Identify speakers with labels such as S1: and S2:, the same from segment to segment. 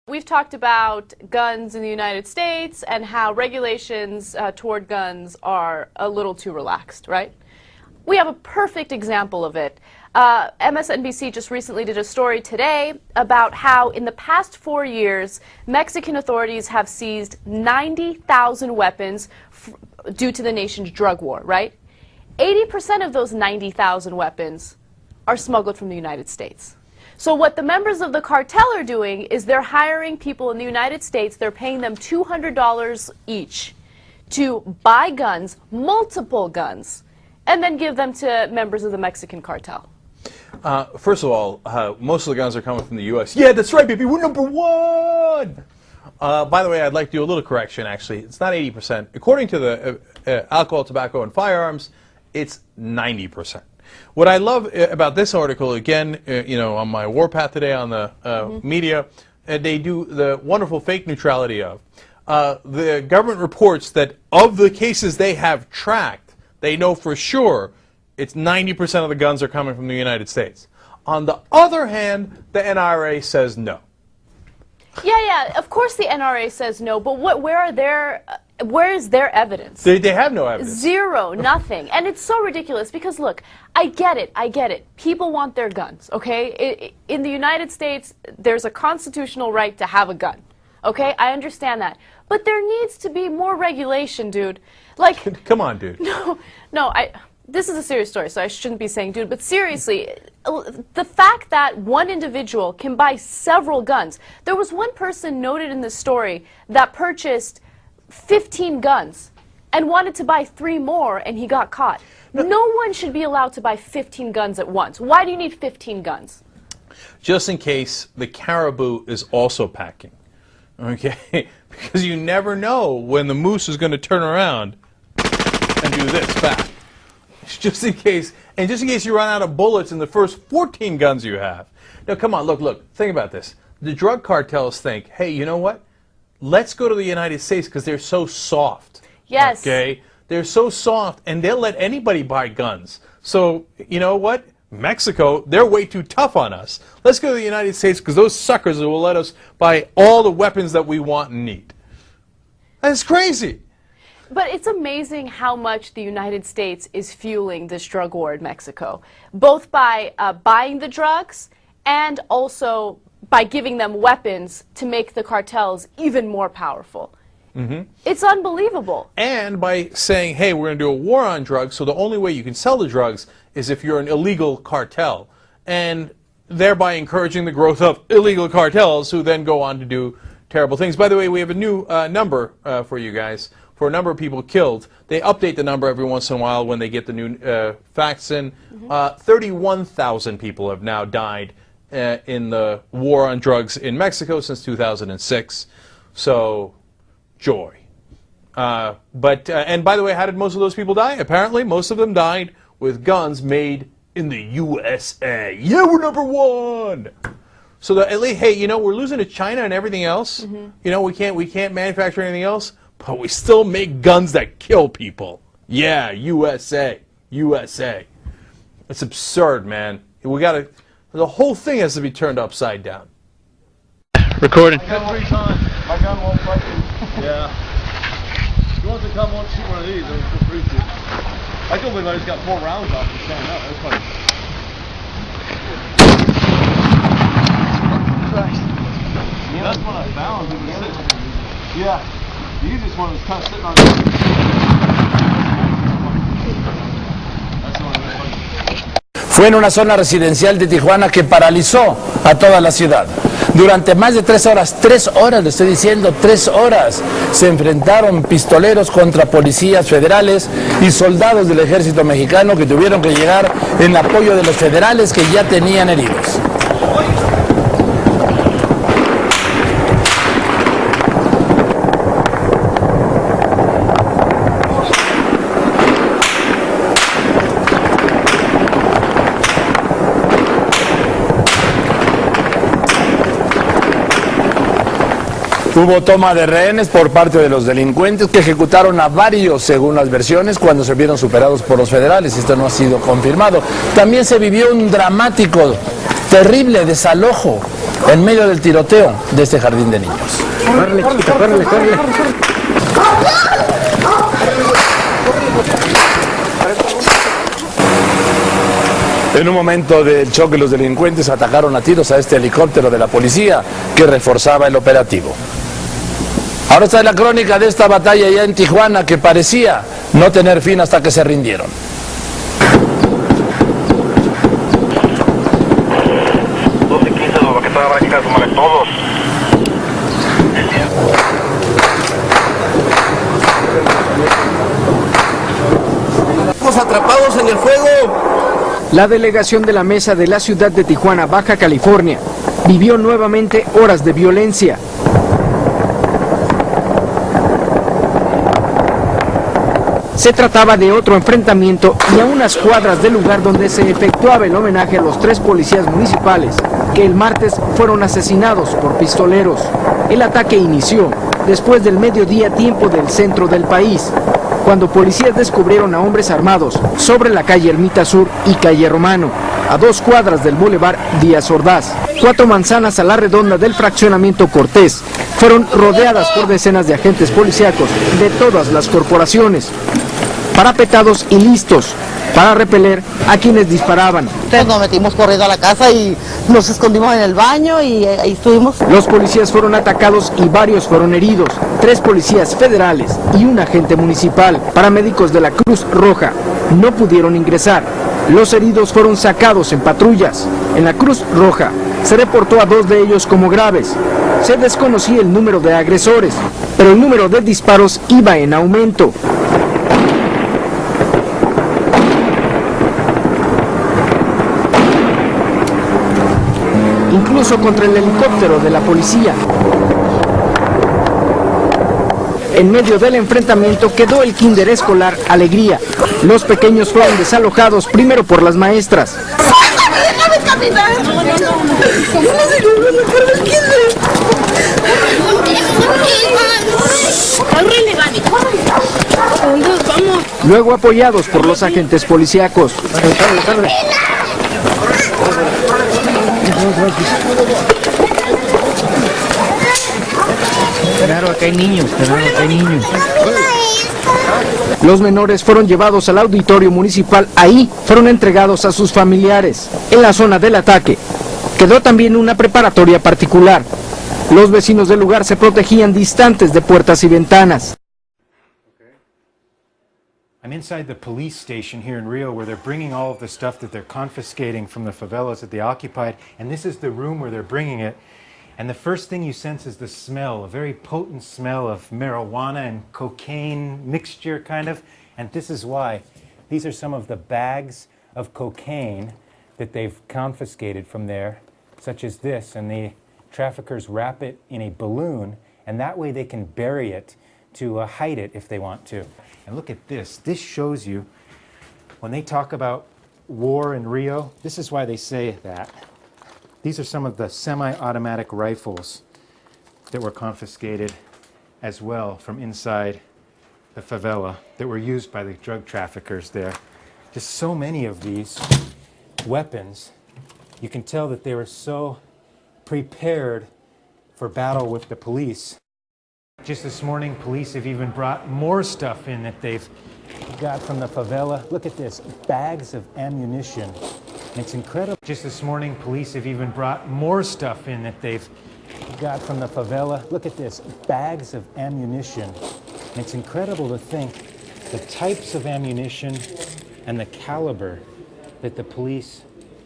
S1: We've talked about guns in the United States and how regulations toward guns are a little too relaxed, right? We have a perfect example of it. MSNBC just recently did a story today about how in the past 4 years, Mexican authorities have seized 90,000 weapons due to the nation's drug war, right? 80% of those 90,000 weapons are smuggled from the United States. So what the members of the cartel are doing is they're hiring people in the United States, they're paying them $200 each to buy guns, multiple guns, and then give them to members of the Mexican cartel.
S2: First of all, most of the guns are coming from the U.S. Yeah, that's right, baby, we're #1! By the way, I'd like to do a little correction, actually. It's not 80%. According to the Alcohol, Tobacco, and Firearms, it's 90%. What I love about this article, again, you know, on my warpath today on the media, they do the wonderful fake neutrality of. The government reports that of the cases they have tracked, they know for sure it's 90% of the guns are coming from the United States. On the other hand, the NRA says no.
S1: Yeah, of course the NRA says no, but where is their evidence?
S2: They have no evidence.
S1: Zero, nothing. And it's so ridiculous because, look, I get it. People want their guns, okay? In the United States, there's a constitutional right to have a gun, okay? I understand that. But there needs to be more regulation, dude. Like,
S2: come on, dude.
S1: No, this is a serious story, so I shouldn't be saying dude, but seriously, the fact that one individual can buy several guns. There was one person noted in this story that purchased 15 guns and wanted to buy 3 more, and he got caught. No one should be allowed to buy 15 guns at once. Why do you need 15 guns?
S2: Just in case the caribou is also packing, okay? Because you never know when the moose is going to turn around and do this back. Just in case, and just in case you run out of bullets in the first 14 guns you have. Now, come on, look, think about this. The drug cartels think, hey, you know what? Let's go to the United States because they're so soft.
S1: Yes.
S2: Okay? They're so soft, and they'll let anybody buy guns. So, you know what? Mexico, they're way too tough on us. Let's go to the United States because those suckers will let us buy all the weapons that we want and need. That's crazy.
S1: But it's amazing how much the United States is fueling this drug war in Mexico, both by buying the drugs and also by giving them weapons to make the cartels even more powerful. It's unbelievable.
S2: And by saying, hey, we're going to do a war on drugs, so the only way you can sell the drugs is if you're an illegal cartel, and thereby encouraging the growth of illegal cartels who then go on to do terrible things. By the way, we have a new number for you guys. For a number of people killed. They update the number every once in a while when they get the new facts in. 31,000 people have now died in the war on drugs in Mexico since 2006. So, joy. And by the way, how did most of those people die? Apparently, most of them died with guns made in the USA. Yeah, we're #1. So at least, hey, you know, we're losing to China and everything else. You know, we can't manufacture anything else. But we still make guns that kill people. Yeah, USA. USA. It's absurd, man. We gotta, the whole thing has to be turned upside down.
S3: Recording.
S4: I got 3 times. My gun won't fucking. Yeah. If you want to come on shoot one of these, it'll feel free to. I can't believe I just got 4 rounds off and standing up. That's funny.
S1: Christ.
S4: Yeah, that's what I found. Yeah. The easiest one is kind of sitting on
S5: Fue en una zona residencial de Tijuana que paralizó a toda la ciudad. Durante más de 3 horas, le estoy diciendo, 3 horas, se enfrentaron pistoleros contra policías federales y soldados del ejército mexicano que tuvieron que llegar en apoyo de los federales que ya tenían heridos. Hubo toma de rehenes por parte de los delincuentes que ejecutaron a varios, según las versiones, cuando se vieron superados por los federales. Esto no ha sido confirmado. También se vivió un dramático terrible desalojo en medio del tiroteo de este jardín de niños.
S6: Córrele, chiquita, córrele, córrele.
S5: En un momento del choque, los delincuentes atacaron a tiros a este helicóptero de la policía que reforzaba el operativo. Ahora está la crónica de esta batalla ya en Tijuana que parecía no tener fin hasta que se rindieron.
S7: Todos.
S6: Estamos atrapados en el fuego.
S8: La delegación de la mesa de la ciudad de Tijuana, Baja California, vivió nuevamente horas de violencia. Se trataba de otro enfrentamiento y a unas cuadras del lugar donde se efectuaba el homenaje a los 3 policías municipales que el martes fueron asesinados por pistoleros. El ataque inició después del mediodía tiempo del centro del país, cuando policías descubrieron a hombres armados sobre la calle Ermita Sur y calle Romano, a 2 cuadras del bulevar Díaz Ordaz. 4 manzanas a la redonda del fraccionamiento Cortés fueron rodeadas por decenas de agentes policíacos de todas las corporaciones, parapetados y listos para repeler a quienes disparaban.
S9: Nos metimos corriendo a la casa y nos escondimos en el baño y ahí estuvimos.
S8: Los policías fueron atacados y varios fueron heridos. 3 policías federales y un agente municipal. Paramédicos de la Cruz Roja no pudieron ingresar. Los heridos fueron sacados en patrullas. En la Cruz Roja se reportó a 2 de ellos como graves. Se desconocía el número de agresores, pero el número de disparos iba en aumento. Incluso contra el helicóptero de la policía. En medio del enfrentamiento quedó el kinder escolar Alegría. Los pequeños fueron desalojados primero por las maestras.
S9: ¡Déjame caminar!
S8: Luego apoyados por los agentes policíacos.
S6: Claro, que hay niños, claro, que hay niños.
S8: Los menores fueron llevados al auditorio municipal. Ahí fueron entregados a sus familiares. En la zona del ataque quedó también una preparatoria particular. Los vecinos del lugar se protegían distantes de puertas y ventanas.
S10: I'm inside the police station here in Rio where they're bringing all of the stuff that they're confiscating from the favelas that they occupied, and this is the room where they're bringing it. And the first thing you sense is the smell, a very potent smell of marijuana and cocaine mixture kind of, and this is why. These are some of the bags of cocaine that they've confiscated from there, such as this, and the traffickers wrap it in a balloon, and that way they can bury it to hide it if they want to. And look at this. This shows you, when they talk about war in Rio, this is why they say that. These are some of the semi-automatic rifles that were confiscated as well from inside the favela that were used by the drug traffickers there. Just so many of these weapons. You can tell that they were so prepared for battle with the police. Just this morning, police have even brought more stuff in that they've got from the favela. Look at this, bags of ammunition. And it's incredible. Just this morning, police have even brought more stuff in that they've got from the favela. Look at this, bags of ammunition. And it's incredible to think the types of ammunition and the caliber that the police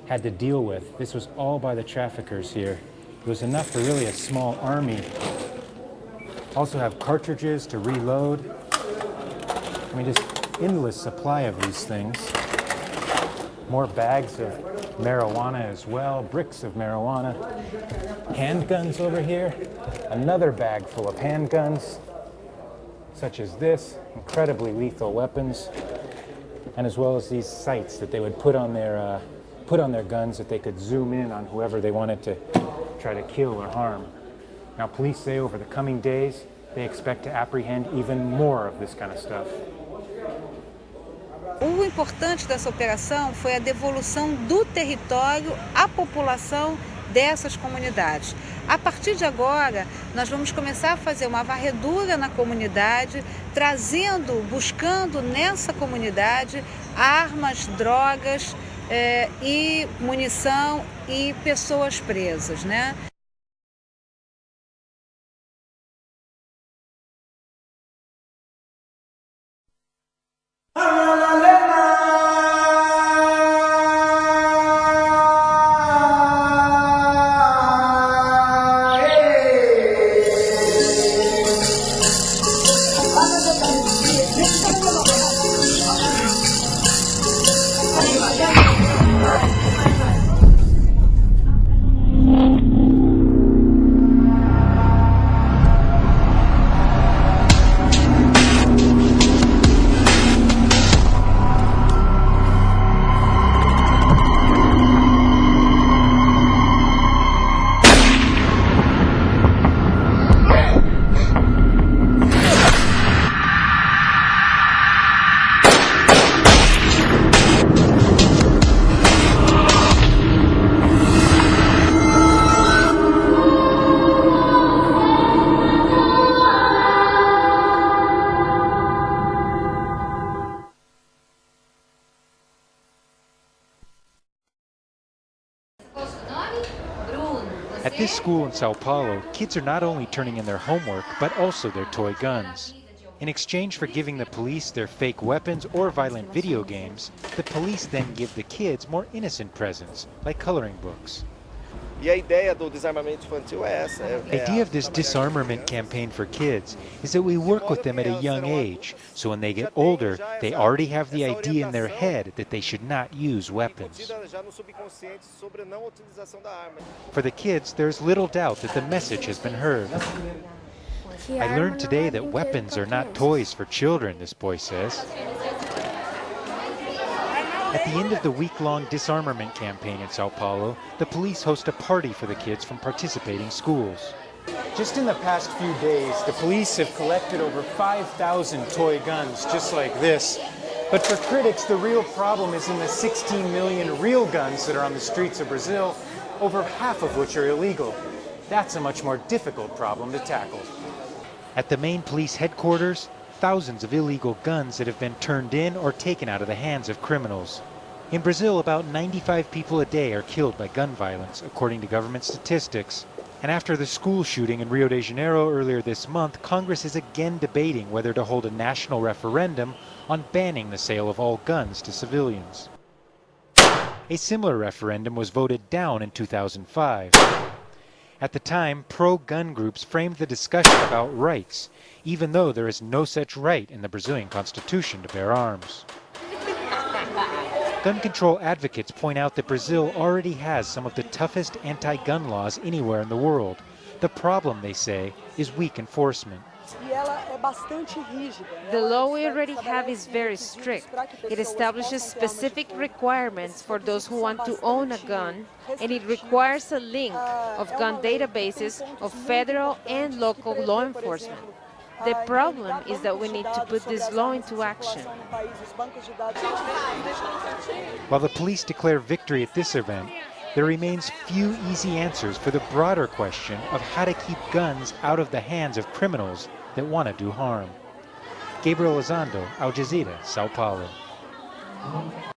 S10: had to deal with. This was all by the traffickers here. It was enough for really a small army. Also have cartridges to reload. I mean, just endless supply of these things. More bags of marijuana as well, bricks of marijuana. Handguns over here. Another bag full of handguns, such as this, incredibly lethal weapons. And as well as these sights that they would put on their guns that they could zoom in on whoever they wanted to try to kill or harm. Now, police say over the coming days, they expect to apprehend even more of this kind of stuff.
S7: O importante dessa operação foi a devolução do território à população dessas comunidades. A partir de agora, nós vamos começar a fazer uma varredura na comunidade, buscando nessa comunidade armas, drogas e munição e pessoas presas, né?
S10: At this school in Sao Paulo, kids are not only turning in their homework, but also their toy guns. In exchange for giving the police their fake weapons or violent video games, the police then give the kids more innocent presents, like coloring books.
S6: E a ideia do desarmamento infantil é essa.
S10: The idea of this disarmament campaign for kids is that we work with them at a young age, so when they get older, they already have the idea in their head that they should not use weapons. For the kids, there's little doubt that the message has been heard. I learned today that weapons are not toys for children, this boy says. At the end of the week-long disarmament campaign in Sao Paulo, the police host a party for the kids from participating schools.
S8: Just in the past few days, the police have collected over 5,000 toy guns just like this. But for critics, the real problem is in the 16 million real guns that are on the streets of Brazil, over half of which are illegal. That's a much more difficult problem to tackle.
S10: At the main police headquarters, thousands of illegal guns that have been turned in or taken out of the hands of criminals. In Brazil, about 95 people a day are killed by gun violence, according to government statistics. And after the school shooting in Rio de Janeiro earlier this month, Congress is again debating whether to hold a national referendum on banning the sale of all guns to civilians. A similar referendum was voted down in 2005. At the time, pro-gun groups framed the discussion about rights, even though there is no such right in the Brazilian constitution to bear arms. Gun control advocates point out that Brazil already has some of the toughest anti-gun laws anywhere in the world. The problem, they say, is weak enforcement.
S11: The law we already have is very strict. It establishes specific requirements for those who want to own a gun, and it requires a link of gun databases of federal and local law enforcement. The problem is that we need to put this law into action.
S10: While the police declare victory at this event, there remains few easy answers for the broader question of how to keep guns out of the hands of criminals that want to do harm. Gabriel Elizondo, Al Jazeera, Sao Paulo.